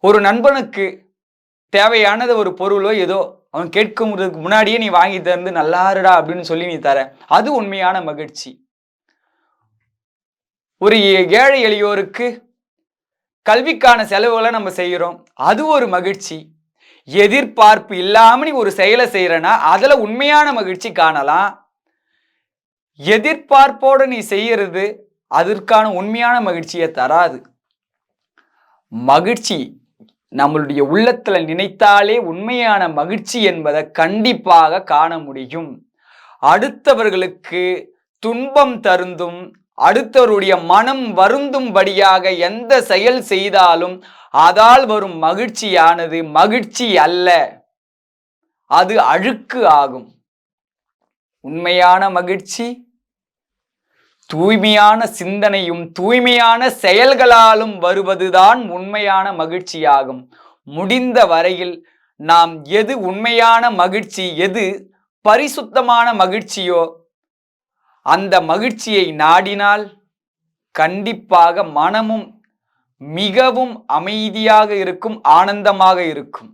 ஒரு நண்பனுக்கு தேவையானது ஒரு பொருளோ ஏதோ அவன் கேட்குறதுக்கு முன்னாடியே நீ வாங்கி தந்து நல்லா இருடா அப்படின்னு சொல்லி நீ தர, அது உண்மையான மகிழ்ச்சி. ஒரு ஏழை எளியோருக்கு கல்விக்கான செலவுகளை நம்ம செய்கிறோம், அது ஒரு மகிழ்ச்சி. எதிர்பார்ப்பு இல்லாம நீ ஒரு செயலை செய்யறனா அதுல உண்மையான மகிழ்ச்சி காணலாம். எதிர்பார்ப்போட நீ செய்யறது அதற்கான உண்மையான மகிழ்ச்சியை தராது. மகிழ்ச்சி நம்மளுடைய உள்ளத்துல நினைத்தாலே உண்மையான மகிழ்ச்சி என்பதை கண்டிப்பாக காண முடியும். அடுத்தவர்களுக்கு துன்பம் தருந்தும் அடுத்தவருடைய மனம் வருந்தும்படியாக எந்த செயல் செய்தாலும் அதால் வரும் மகிழ்ச்சியானது மகிழ்ச்சி அல்ல, அது அழுக்கு ஆகும். உண்மையான மகிழ்ச்சி தூய்மையான சிந்தனையும் தூய்மையான செயல்களாலும் வருவதுதான் உண்மையான மகிழ்ச்சியாகும். முடிந்த வரையில் நாம் எது உண்மையான மகிழ்ச்சி, எது பரிசுத்தமான மகிழ்ச்சியோ அந்த மகிழ்ச்சியை நாடினால் கண்டிப்பாக மனமும் மிகவும் அமைதியாக இருக்கும், ஆனந்தமாக இருக்கும்.